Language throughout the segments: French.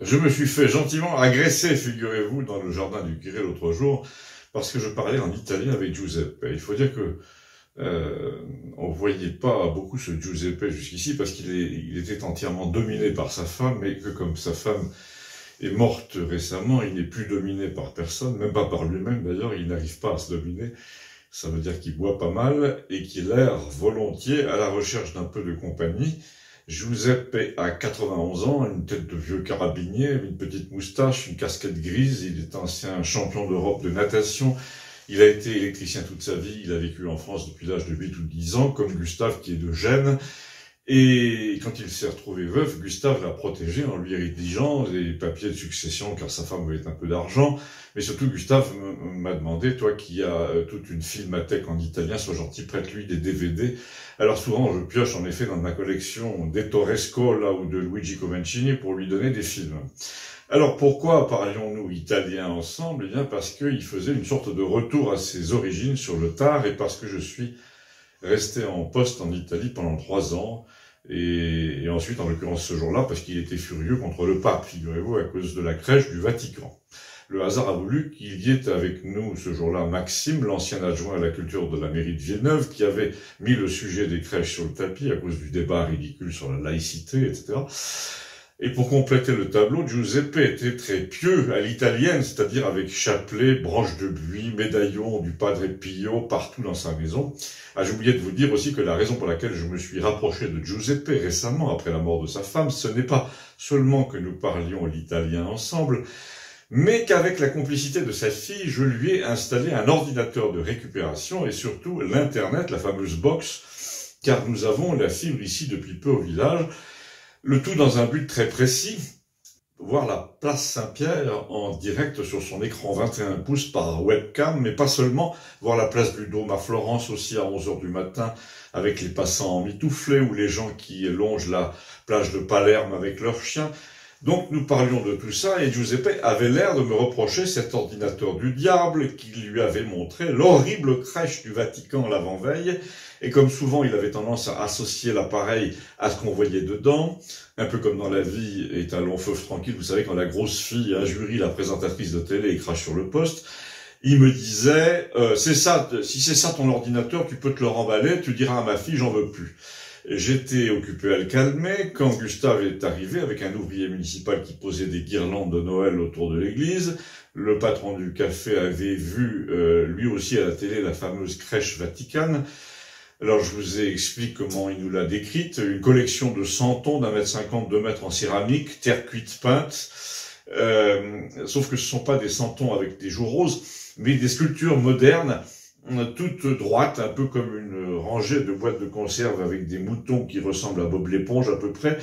Je me suis fait gentiment agresser, figurez-vous, dans le jardin du curé l'autre jour, parce que je parlais en italien avec Giuseppe. Il faut dire que on voyait pas beaucoup ce Giuseppe jusqu'ici, parce qu'il était entièrement dominé par sa femme, et que comme sa femme est morte récemment, il n'est plus dominé par personne, même pas par lui-même d'ailleurs, il n'arrive pas à se dominer. Ça veut dire qu'il boit pas mal et qu'il erre volontiers à la recherche d'un peu de compagnie. Giuseppe a 91 ans, une tête de vieux carabinier, une petite moustache, une casquette grise. Il est ancien champion d'Europe de natation. Il a été électricien toute sa vie. Il a vécu en France depuis l'âge de 8 ou 10 ans, comme Gustave qui est de Gênes. Et quand il s'est retrouvé veuf, Gustave l'a protégé en lui rédigeant les papiers de succession, car sa femme voulait un peu d'argent. Mais surtout, Gustave m'a demandé, toi qui as toute une filmathèque en italien, sois gentil, prête-lui des DVD. Alors souvent, je pioche en effet dans ma collection d'Ettore Scola ou de Luigi Comencini pour lui donner des films. Alors pourquoi parlions-nous italien ensemble? Eh bien parce qu'il faisait une sorte de retour à ses origines sur le tard, et parce que je suis resté en poste en Italie pendant 3 ans. Et ensuite, en l'occurrence ce jour-là, parce qu'il était furieux contre le pape, figurez-vous, à cause de la crèche du Vatican. Le hasard a voulu qu'il y ait avec nous ce jour-là Maxime, l'ancien adjoint à la culture de la mairie de Villeneuve, qui avait mis le sujet des crèches sur le tapis à cause du débat ridicule sur la laïcité, etc. Et pour compléter le tableau, Giuseppe était très pieux à l'italienne, c'est-à-dire avec chapelet, broche de buis, médaillon du Padre Pio partout dans sa maison. Ah, j'ai oublié de vous dire aussi que la raison pour laquelle je me suis rapproché de Giuseppe récemment, après la mort de sa femme, ce n'est pas seulement que nous parlions l'italien ensemble, mais qu'avec la complicité de sa fille, je lui ai installé un ordinateur de récupération et surtout l'Internet, la fameuse box, car nous avons la fibre ici depuis peu au village. Le tout dans un but très précis, voir la place Saint-Pierre en direct sur son écran 21 pouces par webcam, mais pas seulement, voir la place du Dôme à Florence aussi à 11 h du matin, avec les passants en mitouflés ou les gens qui longent la plage de Palerme avec leurs chiens. Donc nous parlions de tout ça, et Giuseppe avait l'air de me reprocher cet ordinateur du diable qui lui avait montré l'horrible crèche du Vatican l'avant-veille, et comme souvent il avait tendance à associer l'appareil à ce qu'on voyait dedans, un peu comme dans La vie est un long fleuve tranquille, vous savez, quand la grosse fille injurie la présentatrice de télé et crache sur le poste. Il me disait, c'est ça, si c'est ça ton ordinateur, tu peux te le remballer, tu diras à ma fille, j'en veux plus. J'étais occupé à le calmer quand Gustave est arrivé avec un ouvrier municipal qui posait des guirlandes de Noël autour de l'église. Le patron du café avait vu lui aussi à la télé la fameuse crèche vaticane. Alors je vous explique comment il nous l'a décrite. Une collection de santons d'1,50 m, 2 mètres en céramique, terre cuite peinte. Sauf que ce ne sont pas des santons avec des joues roses, mais des sculptures modernes, toute droite, un peu comme une rangée de boîtes de conserve avec des moutons qui ressemblent à Bob l'éponge à peu près.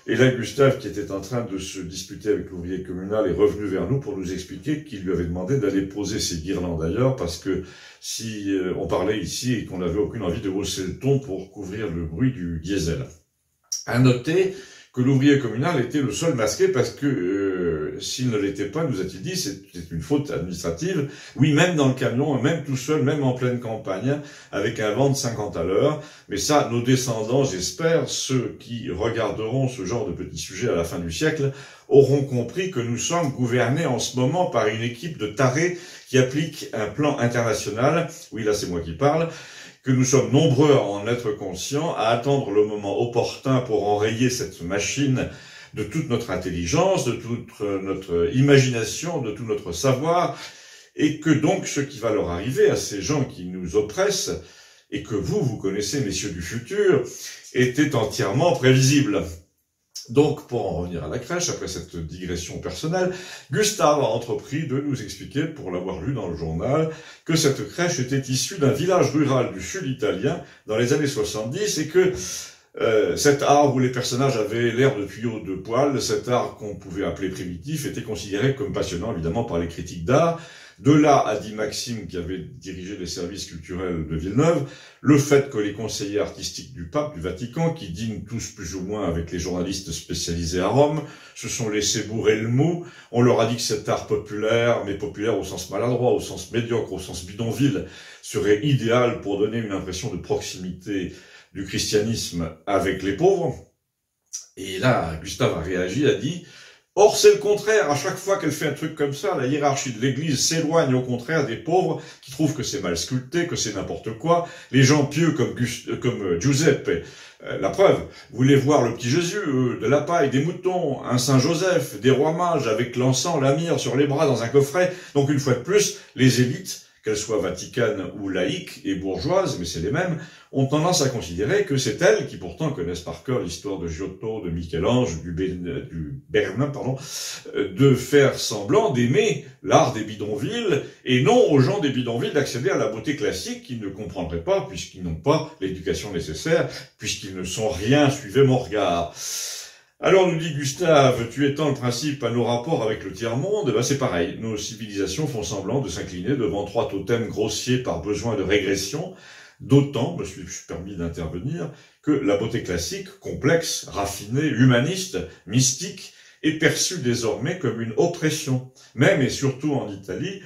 Et là, Gustave, qui était en train de se disputer avec l'ouvrier communal, est revenu vers nous pour nous expliquer qu'il lui avait demandé d'aller poser ses guirlandes ailleurs, parce que si on parlait ici et qu'on n'avait aucune envie de hausser le ton pour couvrir le bruit du diesel. À noter que l'ouvrier communal était le seul masqué parce que s'il ne l'était pas, nous a-t-il dit, c'était une faute administrative. Oui, même dans le camion, même tout seul, même en pleine campagne, avec un vent de 50 à l'heure. Mais ça, nos descendants, j'espère, ceux qui regarderont ce genre de petits sujets à la fin du siècle, auront compris que nous sommes gouvernés en ce moment par une équipe de tarés qui applique un plan international. Oui, là, c'est moi qui parle. Que nous sommes nombreux à en être conscients, à attendre le moment opportun pour enrayer cette machine de toute notre intelligence, de toute notre imagination, de tout notre savoir, et que donc ce qui va leur arriver à ces gens qui nous oppressent, et que vous connaissez, messieurs du futur, était entièrement prévisible. Donc, pour en revenir à la crèche, après cette digression personnelle, Gustave a entrepris de nous expliquer, pour l'avoir lu dans le journal, que cette crèche était issue d'un village rural du sud italien dans les années 70 et que cet art où les personnages avaient l'air de tuyaux de poils, cet art qu'on pouvait appeler primitif, était considéré comme passionnant évidemment par les critiques d'art. De là, a dit Maxime, qui avait dirigé les services culturels de Villeneuve, le fait que les conseillers artistiques du pape, du Vatican, qui dînent tous plus ou moins avec les journalistes spécialisés à Rome, se sont laissés bourrer le mou. On leur a dit que cet art populaire, mais populaire au sens maladroit, au sens médiocre, au sens bidonville, serait idéal pour donner une impression de proximité du christianisme avec les pauvres. Et là, Gustave a réagi, a dit Or, c'est le contraire. À chaque fois qu'elle fait un truc comme ça, la hiérarchie de l'Église s'éloigne au contraire des pauvres qui trouvent que c'est mal sculpté, que c'est n'importe quoi. Les gens pieux comme Giuseppe, la preuve, voulaient voir le petit Jésus, de la paille, des moutons, un Saint Joseph, des rois mages avec l'encens, la myrrhe sur les bras dans un coffret. Donc une fois de plus, les élites, qu'elles soient vaticanes ou laïques et bourgeoises, mais c'est les mêmes, ont tendance à considérer que c'est elles qui pourtant connaissent par cœur l'histoire de Giotto, de Michel-Ange, du Bernin, de faire semblant d'aimer l'art des bidonvilles et non aux gens des bidonvilles d'accéder à la beauté classique qu'ils ne comprendraient pas puisqu'ils n'ont pas l'éducation nécessaire, puisqu'ils ne sont rien, suivez mon regard. Alors nous dit Gustave, tu étends le principe à nos rapports avec le tiers-monde, c'est pareil, nos civilisations font semblant de s'incliner devant 3 totems grossiers par besoin de régression, d'autant, me suis-je permis d'intervenir, que la beauté classique, complexe, raffinée, humaniste, mystique, est perçue désormais comme une oppression, même et surtout en Italie,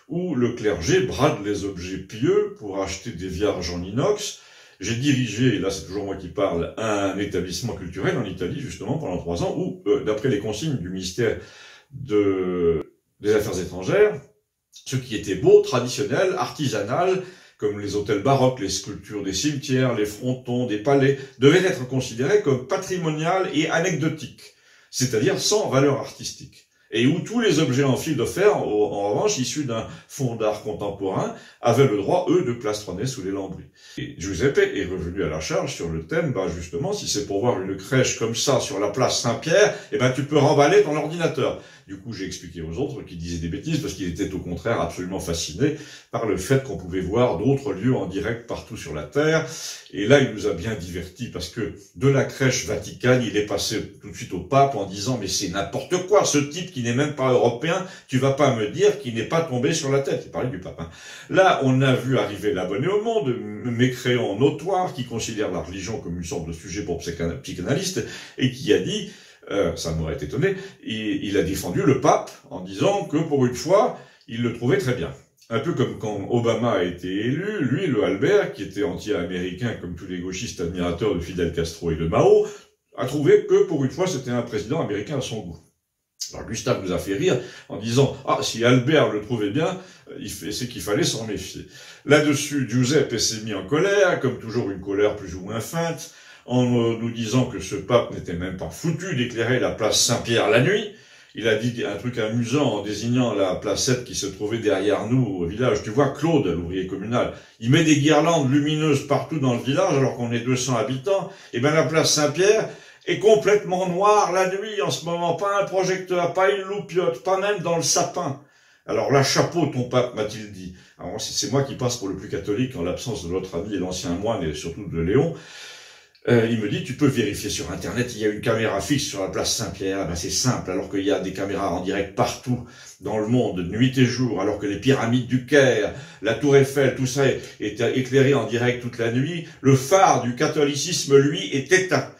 où le clergé brade les objets pieux pour acheter des vierges en inox. J'ai dirigé, et là c'est toujours moi qui parle, un établissement culturel en Italie, justement, pendant 3 ans, où, d'après les consignes du ministère des Affaires étrangères, ce qui était beau, traditionnel, artisanal, comme les hôtels baroques, les sculptures des cimetières, les frontons des palais, devait être considéré comme patrimonial et anecdotique, c'est-à-dire sans valeur artistique. Et où tous les objets en fil de fer, en revanche, issus d'un fonds d'art contemporain, avaient le droit, eux, de plastronner sous les lambris. Et Giuseppe est revenu à la charge sur le thème, justement, si c'est pour voir une crèche comme ça sur la place Saint-Pierre, tu peux remballer ton ordinateur. Du coup, j'ai expliqué aux autres qui disaient des bêtises, parce qu'ils étaient au contraire absolument fascinés par le fait qu'on pouvait voir d'autres lieux en direct partout sur la Terre. Et là, il nous a bien divertis, parce que de la crèche Vaticane, il est passé tout de suite au pape en disant « Mais c'est n'importe quoi, ce type qui n'est même pas européen, tu vas pas me dire qu'il n'est pas tombé sur la tête. » Il parlait du pape. Là, on a vu arriver l'abonné au monde, mécréant notoire, qui considère la religion comme une sorte de sujet pour psychanalyste, et qui a dit... ça m'aurait étonné, il a défendu le pape en disant que pour une fois, il le trouvait très bien. Un peu comme quand Obama a été élu, lui, le Albert, qui était anti-américain comme tous les gauchistes admirateurs de Fidel Castro et de Mao, a trouvé que pour une fois, c'était un président américain à son goût. Alors Gustave nous a fait rire en disant « Ah, si Albert le trouvait bien, c'est qu'il fallait s'en méfier. » Là-dessus, Giuseppe s'est mis en colère, comme toujours une colère plus ou moins feinte, en nous disant que ce pape n'était même pas foutu d'éclairer la place Saint-Pierre la nuit. Il a dit un truc amusant en désignant la placette qui se trouvait derrière nous au village. Tu vois, Claude, l'ouvrier communal, il met des guirlandes lumineuses partout dans le village alors qu'on est 200 habitants. Et la place Saint-Pierre est complètement noire la nuit en ce moment. Pas un projecteur, pas une loupiote, pas même dans le sapin. Alors là, chapeau ton pape, m'a-t-il dit. Alors c'est moi qui passe pour le plus catholique en l'absence de notre ami et l'ancien moine et surtout de Léon. Il me dit, tu peux vérifier sur Internet, il y a une caméra fixe sur la place Saint-Pierre. C'est simple, alors qu'il y a des caméras en direct partout dans le monde, nuit et jour, alors que les pyramides du Caire, la Tour Eiffel, tout ça est éclairé en direct toute la nuit. Le phare du catholicisme, lui, est éteint.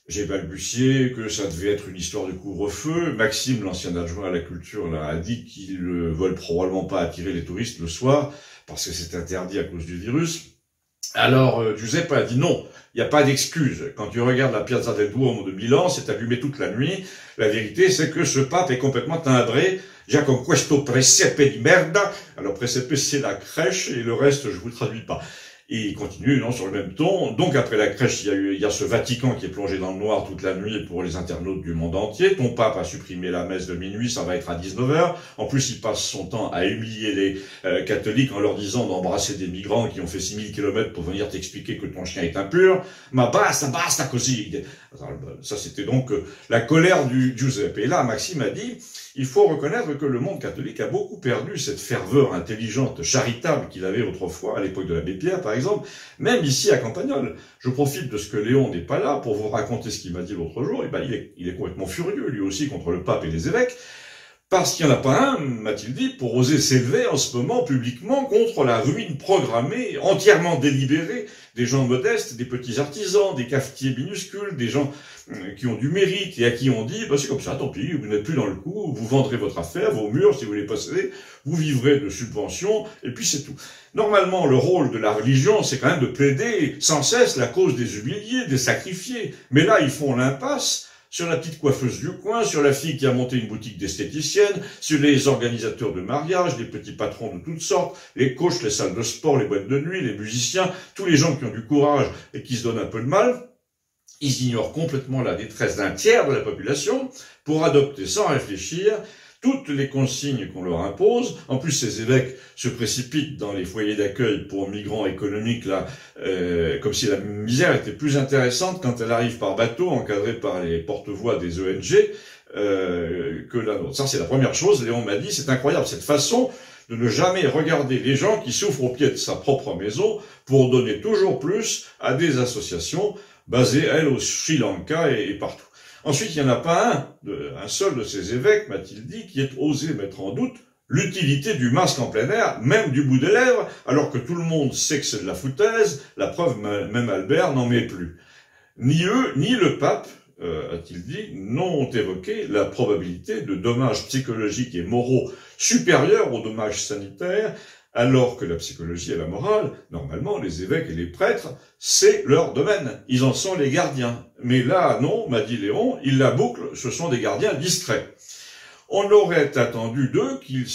J'ai balbutié que ça devait être une histoire de couvre-feu. Maxime, l'ancien adjoint à la culture, a dit qu'ils ne veulent probablement pas attirer les touristes le soir, parce que c'est interdit à cause du virus. Alors, Giuseppe a dit non, il n'y a pas d'excuse. Quand tu regardes la Piazza del Duomo de Milan, c'est allumé toute la nuit. La vérité, c'est que ce pape est complètement timbré. Già con questo presepe di merda. Alors, presepe, c'est la crèche, et le reste, je vous traduis pas. Et il continue, sur le même ton. Donc, après la crèche, il y a ce Vatican qui est plongé dans le noir toute la nuit pour les internautes du monde entier. Ton pape a supprimé la messe de minuit, ça va être à 19h. En plus, il passe son temps à humilier les catholiques en leur disant d'embrasser des migrants qui ont fait 6000 km pour venir t'expliquer que ton chien est impur. Ma basta così. Ça, c'était donc la colère du Giuseppe. Et là, Maxime a dit, il faut reconnaître que le monde catholique a beaucoup perdu cette ferveur intelligente, charitable qu'il avait autrefois, à l'époque de l'abbé Pierre, par exemple, même ici à Campagnole. Je profite de ce que Léon n'est pas là pour vous raconter ce qu'il m'a dit l'autre jour. Il est complètement furieux, lui aussi, contre le pape et les évêques, parce qu'il n'y en a pas un, m'a-t-il dit, pour oser s'élever en ce moment publiquement contre la ruine programmée, entièrement délibérée, des gens modestes, des petits artisans, des cafetiers minuscules, des gens qui ont du mérite et à qui on dit c'est comme ça, tant pis, vous n'êtes plus dans le coup, vous vendrez votre affaire, vos murs si vous les possédez, vous vivrez de subventions, et puis c'est tout. Normalement, le rôle de la religion, c'est quand même de plaider sans cesse la cause des humiliés, des sacrifiés. Mais là, ils font l'impasse sur la petite coiffeuse du coin, sur la fille qui a monté une boutique d'esthéticienne, sur les organisateurs de mariage, les petits patrons de toutes sortes, les coachs, les salles de sport, les boîtes de nuit, les musiciens, tous les gens qui ont du courage et qui se donnent un peu de mal. Ils ignorent complètement la détresse d'un tiers de la population pour adopter sans réfléchir toutes les consignes qu'on leur impose. En plus, ces évêques se précipitent dans les foyers d'accueil pour migrants économiques, là, comme si la misère était plus intéressante quand elle arrive par bateau, encadrée par les porte-voix des ONG, que la nôtre. Ça, c'est la première chose. Léon m'a dit, c'est incroyable, cette façon de ne jamais regarder les gens qui souffrent au pied de sa propre maison pour donner toujours plus à des associations basées, elles, au Sri Lanka et partout. Ensuite, il n'y en a pas un seul de ces évêques, m'a-t-il dit, qui ait osé mettre en doute l'utilité du masque en plein air, même du bout des lèvres, alors que tout le monde sait que c'est de la foutaise. La preuve, même Albert n'en met plus. Ni eux, ni le pape, a-t-il dit, n'ont évoqué la probabilité de dommages psychologiques et moraux supérieurs aux dommages sanitaires, alors que la psychologie et la morale, normalement, les évêques et les prêtres, c'est leur domaine. Ils en sont les gardiens. Mais là, non, m'a dit Léon, ils la bouclent, ce sont des gardiens discrets. On aurait attendu d'eux qu'ils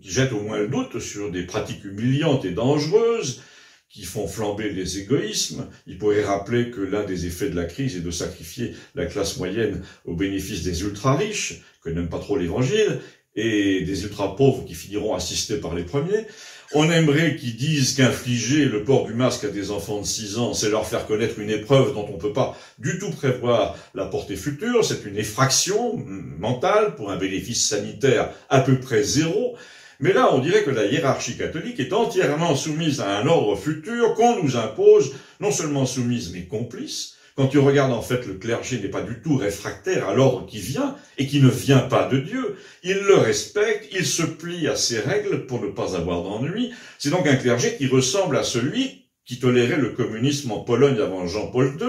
jettent au moins le doute sur des pratiques humiliantes et dangereuses, qui font flamber les égoïsmes. Il pourrait rappeler que l'un des effets de la crise est de sacrifier la classe moyenne au bénéfice des ultra-riches, que n'aime pas trop l'Évangile, et des ultra-pauvres qui finiront assistés par les premiers. On aimerait qu'ils disent qu'infliger le port du masque à des enfants de 6 ans, c'est leur faire connaître une épreuve dont on ne peut pas du tout prévoir la portée future. C'est une effraction mentale pour un bénéfice sanitaire à peu près zéro. Mais là, on dirait que la hiérarchie catholique est entièrement soumise à un ordre futur qu'on nous impose, non seulement soumise, mais complice. Quand tu regardes, en fait, le clergé n'est pas du tout réfractaire à l'ordre qui vient, et qui ne vient pas de Dieu. Il le respecte, il se plie à ses règles pour ne pas avoir d'ennui. C'est donc un clergé qui ressemble à celui qui tolérait le communisme en Pologne avant Jean-Paul II,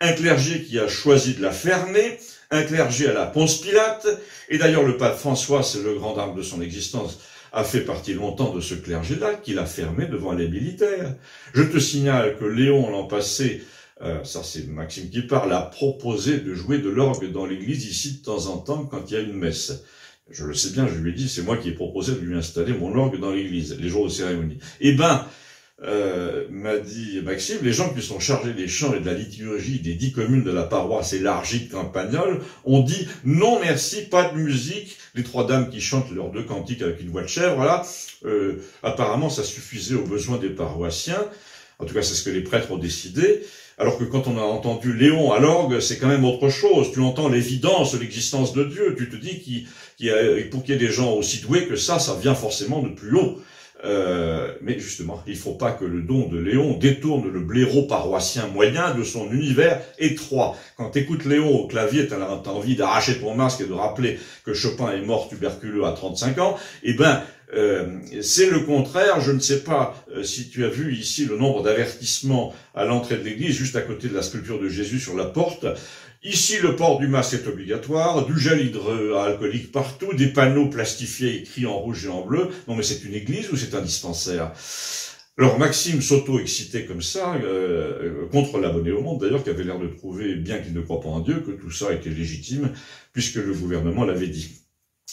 un clergé qui a choisi de la fermer, un clergé à la Ponce Pilate, et d'ailleurs le pape François, c'est le grand dame de son existence, a fait partie longtemps de ce clergé-là, qu'il a fermé devant les militaires. Je te signale que Léon, l'an passé, ça c'est Maxime qui parle, a proposé de jouer de l'orgue dans l'église ici de temps en temps quand il y a une messe. Je le sais bien, je lui ai dit, c'est moi qui ai proposé de lui installer mon orgue dans l'église, les jours de cérémonie. Eh ben, m'a dit Maxime, les gens qui sont chargés des chants et de la liturgie des 10 communes de la paroisse élargie de Campagnole ont dit non merci, pas de musique. Les 3 dames qui chantent leurs 2 cantiques avec une voix de chèvre, voilà, apparemment ça suffisait aux besoins des paroissiens. En tout cas, c'est ce que les prêtres ont décidé. Alors que quand on a entendu Léon à l'orgue, c'est quand même autre chose. Tu entends l'évidence de l'existence de Dieu. Tu te dis pour qu'il y ait des gens aussi doués que ça vient forcément de plus haut. Mais justement, il ne faut pas que le don de Léon détourne le blaireau paroissien moyen de son univers étroit. Quand tu écoutes Léon au clavier, tu as envie d'arracher ton masque et de rappeler que Chopin est mort tuberculeux à 35 ans. Eh ben, c'est le contraire. Je ne sais pas si tu as vu ici le nombre d'avertissements à l'entrée de l'église, juste à côté de la sculpture de Jésus sur la porte. Ici, le port du masque est obligatoire, du gel hydroalcoolique partout, des panneaux plastifiés écrits en rouge et en bleu. Non, mais c'est une église ou c'est un dispensaire? Alors Maxime s'auto-excitait comme ça, contre l'abonné au monde d'ailleurs, qui avait l'air de trouver, bien qu'il ne croit pas en Dieu, que tout ça était légitime, puisque le gouvernement l'avait dit.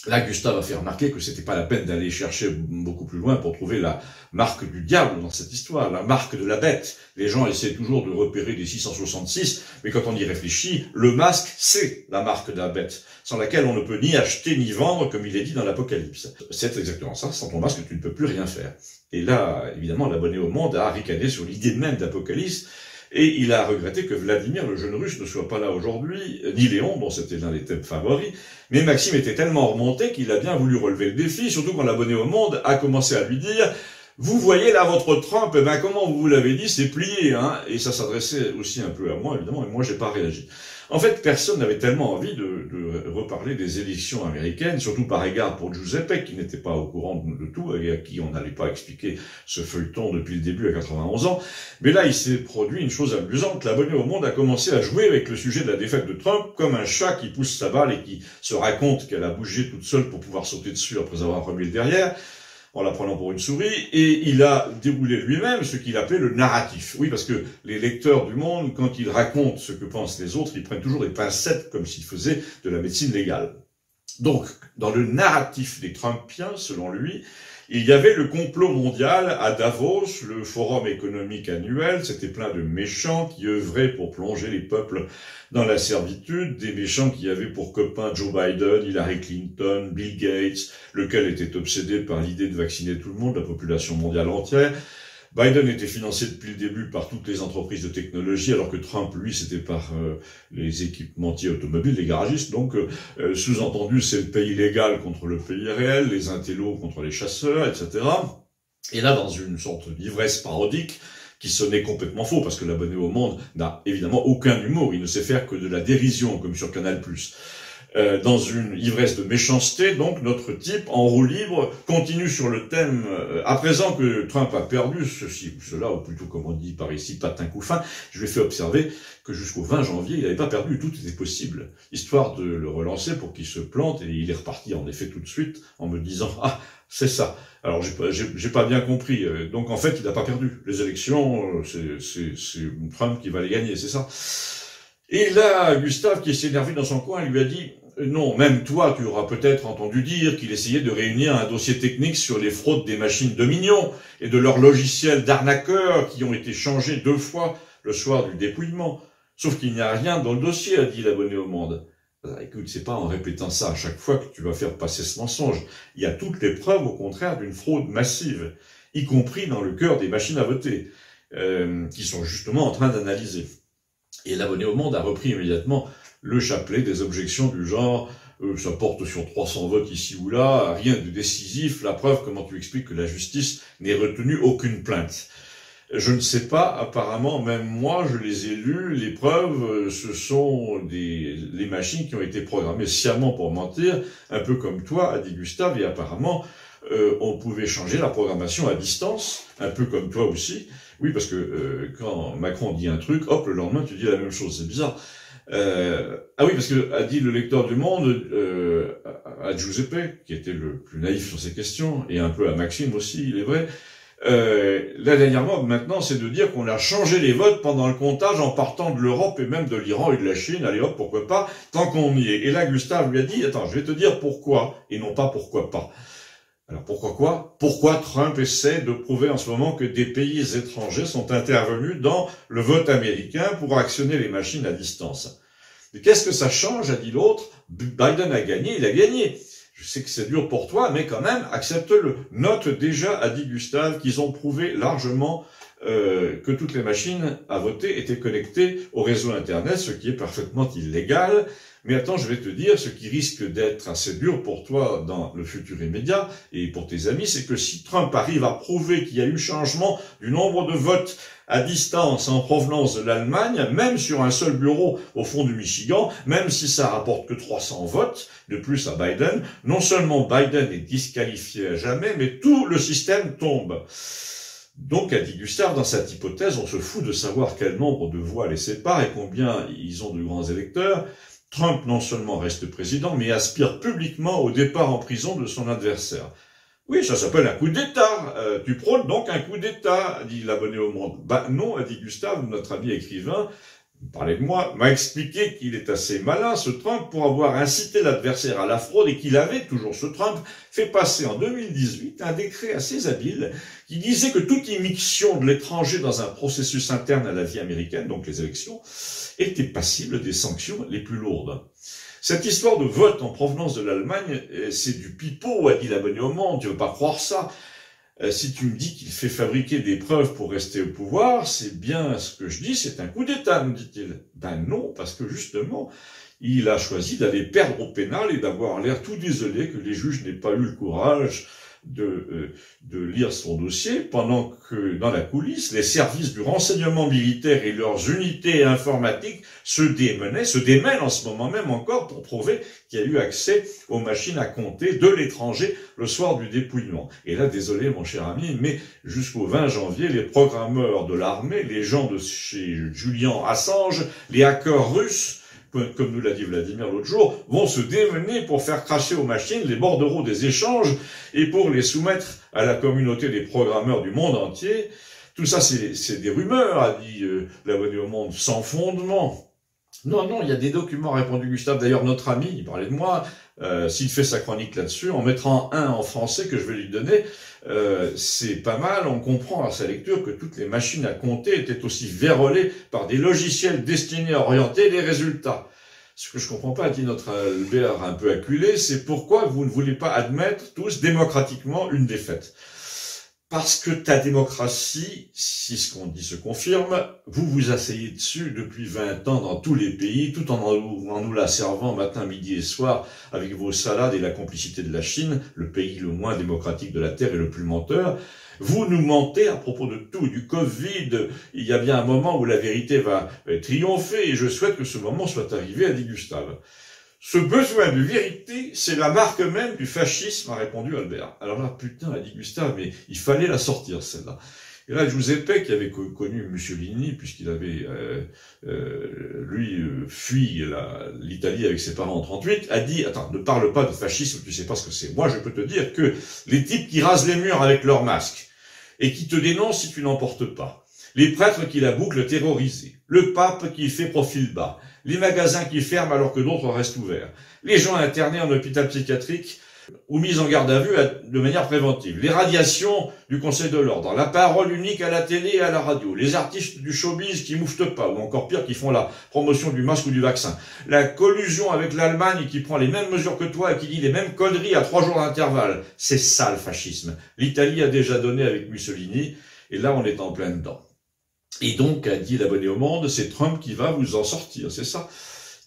Là, Gustave a fait remarquer que c'était pas la peine d'aller chercher beaucoup plus loin pour trouver la marque du diable dans cette histoire, la marque de la bête. Les gens essaient toujours de repérer les 666, mais quand on y réfléchit, le masque, c'est la marque de la bête, sans laquelle on ne peut ni acheter ni vendre, comme il est dit dans l'Apocalypse. C'est exactement ça, sans ton masque, tu ne peux plus rien faire. Et là, évidemment, l'abonné au monde a ricané sur l'idée même d'Apocalypse, et il a regretté que Vladimir, le jeune russe, ne soit pas là aujourd'hui, ni Léon, dont c'était l'un des thèmes favoris. Mais Maxime était tellement remonté qu'il a bien voulu relever le défi, surtout quand l'abonné au monde a commencé à lui dire « Vous voyez là votre Trump, eh ben comment vous l'avez dit, c'est plié, hein ?» Et ça s'adressait aussi un peu à moi, évidemment, et moi j'ai pas réagi. En fait, personne n'avait tellement envie de reparler des élections américaines, surtout par égard pour Giuseppe, qui n'était pas au courant de tout, et à qui on n'allait pas expliquer ce feuilleton depuis le début à 91 ans. Mais là, il s'est produit une chose amusante. L'abonné au monde a commencé à jouer avec le sujet de la défaite de Trump, comme un chat qui pousse sa balle et qui se raconte qu'elle a bougé toute seule pour pouvoir sauter dessus après avoir remis le derrière. en la prenant pour une souris, et il a déroulé lui-même ce qu'il appelait le narratif. Oui, parce que les lecteurs du Monde, quand ils racontent ce que pensent les autres, ils prennent toujours des pincettes comme s'ils faisaient de la médecine légale. Donc, dans le narratif des Trumpiens, selon lui, il y avait le complot mondial à Davos, le forum économique annuel, c'était plein de méchants qui œuvraient pour plonger les peuples dans la servitude, des méchants qui avaient pour copains Joe Biden, Hillary Clinton, Bill Gates, lequel était obsédé par l'idée de vacciner tout le monde, la population mondiale entière. Biden était financé depuis le début par toutes les entreprises de technologie, alors que Trump, lui, c'était par les équipementiers automobiles, les garagistes. Donc, sous-entendu, c'est le pays légal contre le pays réel, les intellos contre les chasseurs, etc. Et là, dans une sorte d'ivresse parodique, qui sonnait complètement faux, parce que l'abonné au Monde n'a évidemment aucun humour, il ne sait faire que de la dérision, comme sur Canal+. Dans une ivresse de méchanceté, donc notre type, en roue libre, continue sur le thème, à présent que Trump a perdu ceci ou cela, ou plutôt comme on dit par ici, patin coup fin, je lui ai fait observer que jusqu'au 20 janvier, il n'avait pas perdu, tout était possible, histoire de le relancer pour qu'il se plante, et il est reparti en effet tout de suite, en me disant, ah, c'est ça. Alors j'ai pas bien compris, donc en fait il n'a pas perdu, les élections, c'est Trump qui va les gagner, c'est ça. Et là, Gustave, qui s'est énervé dans son coin, lui a dit « Non, même toi, tu auras peut-être entendu dire qu'il essayait de réunir un dossier technique sur les fraudes des machines Dominion et de leurs logiciels d'arnaqueurs qui ont été changés 2 fois le soir du dépouillement. Sauf qu'il n'y a rien dans le dossier, a dit l'abonné au Monde. » Écoute, c'est pas en répétant ça à chaque fois que tu vas faire passer ce mensonge. Il y a toutes les preuves, au contraire, d'une fraude massive, y compris dans le cœur des machines à voter, qui sont justement en train d'analyser. Et l'abonné au Monde a repris immédiatement le chapelet des objections du genre ça porte sur 300 votes ici ou là, rien de décisif, la preuve, comment tu expliques que la justice n'ait retenu aucune plainte. Je ne sais pas, apparemment, même moi, je les ai lus, les preuves, ce sont les machines qui ont été programmées sciemment pour mentir, un peu comme toi, a dit Gustave, et apparemment, on pouvait changer la programmation à distance, un peu comme toi aussi. Oui, parce que quand Macron dit un truc, hop, le lendemain, tu dis la même chose, c'est bizarre. Ah oui, parce que a dit le lecteur du Monde à Giuseppe, qui était le plus naïf sur ces questions, et un peu à Maxime aussi, il est vrai, la dernière mode maintenant, c'est de dire qu'on a changé les votes pendant le comptage en partant de l'Europe et même de l'Iran et de la Chine. Allez hop, pourquoi pas, tant qu'on y est. Et là, Gustave lui a dit, attends, je vais te dire pourquoi, et non pas pourquoi pas. Alors pourquoi quoi? Pourquoi Trump essaie de prouver en ce moment que des pays étrangers sont intervenus dans le vote américain pour actionner les machines à distance? Mais qu'est-ce que ça change, a dit l'autre? Biden a gagné, il a gagné. Je sais que c'est dur pour toi, mais quand même, accepte-le. Note déjà, a dit Gustave, qu'ils ont prouvé largement que toutes les machines à voter étaient connectées au réseau Internet, ce qui est parfaitement illégal. Mais attends, je vais te dire, ce qui risque d'être assez dur pour toi dans le futur immédiat et pour tes amis, c'est que si Trump arrive à prouver qu'il y a eu changement du nombre de votes à distance en provenance de l'Allemagne, même sur un seul bureau au fond du Michigan, même si ça rapporte que 300 votes de plus à Biden, non seulement Biden est disqualifié à jamais, mais tout le système tombe. Donc, a dit Gustave, dans cette hypothèse, on se fout de savoir quel nombre de voix les sépare et combien ils ont de grands électeurs. Trump non seulement reste président, mais aspire publiquement au départ en prison de son adversaire. Oui, ça s'appelle un coup d'État. Tu prônes donc un coup d'État, dit l'abonné au Monde. Bah non, a dit Gustave, notre ami écrivain, parlait de moi, m'a expliqué qu'il est assez malin, ce Trump, pour avoir incité l'adversaire à la fraude et qu'il avait, toujours ce Trump, fait passer en 2018 un décret assez habile qui disait que toute immixtion de l'étranger dans un processus interne à la vie américaine, donc les élections, était passible des sanctions les plus lourdes. Cette histoire de vote en provenance de l'Allemagne, c'est du pipeau, a dit l'abonné au Monde, tu veux pas croire ça. Si tu me dis qu'il fait fabriquer des preuves pour rester au pouvoir, c'est bien ce que je dis, c'est un coup d'État, me dit-il. Ben non, parce que justement, il a choisi d'aller perdre au pénal et d'avoir l'air tout désolé que les juges n'aient pas eu le courage de lire son dossier, pendant que dans la coulisse, les services du renseignement militaire et leurs unités informatiques se démènent en ce moment même encore pour prouver qu'il y a eu accès aux machines à compter de l'étranger le soir du dépouillement. Et là, désolé mon cher ami, mais jusqu'au 20 janvier, les programmeurs de l'armée, les gens de chez Julian Assange, les hackers russes, comme nous l'a dit Vladimir l'autre jour, vont se démener pour faire cracher aux machines les bordereaux des échanges et pour les soumettre à la communauté des programmeurs du monde entier. Tout ça, c'est des rumeurs, a dit l'abonné au Monde, sans fondement. Non, non, il y a des documents, a répondu Gustave. D'ailleurs, notre ami, il parlait de moi, s'il fait sa chronique là-dessus, en mettant un en français que je vais lui donner, c'est pas mal, on comprend à sa lecture que toutes les machines à compter étaient aussi vérolées par des logiciels destinés à orienter les résultats. Ce que je comprends pas, dit notre Albert un peu acculé, c'est pourquoi vous ne voulez pas admettre tous démocratiquement une défaite. Parce que ta démocratie, si ce qu'on dit se confirme, vous vous asseyez dessus depuis 20 ans dans tous les pays, tout en nous la servant matin, midi et soir avec vos salades et la complicité de la Chine, le pays le moins démocratique de la Terre et le plus menteur. Vous nous mentez à propos de tout, du Covid. Il y a bien un moment où la vérité va triompher et je souhaite que ce moment soit arrivé, a dit Gustave. Ce besoin de vérité, c'est la marque même du fascisme, a répondu Albert. Alors là, putain, a dit Gustave, mais il fallait la sortir, celle-là. Et là, Giuseppe, qui avait connu Mussolini, puisqu'il avait, fui l'Italie avec ses parents en 38, a dit, attends, ne parle pas de fascisme, tu sais pas ce que c'est. Moi, je peux te dire que les types qui rasent les murs avec leurs masques, et qui te dénoncent si tu n'en portes pas, les prêtres qui la bouclent terrorisés, le pape qui fait profil bas, les magasins qui ferment alors que d'autres restent ouverts, les gens internés en hôpital psychiatrique ou mis en garde à vue de manière préventive, les radiations du Conseil de l'Ordre, la parole unique à la télé et à la radio, les artistes du showbiz qui mouftent pas, ou encore pire, qui font la promotion du masque ou du vaccin, la collusion avec l'Allemagne qui prend les mêmes mesures que toi et qui dit les mêmes conneries à 3 jours d'intervalle. C'est ça le fascisme. L'Italie a déjà donné avec Mussolini, et là on est en plein dedans. Et donc, a dit l'abonné au Monde, c'est Trump qui va vous en sortir, c'est ça.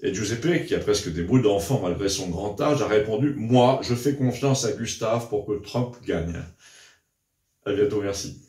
Et Giuseppe, qui a presque des boules d'enfant malgré son grand âge, a répondu, moi, je fais confiance à Gustave pour que Trump gagne. À bientôt, merci.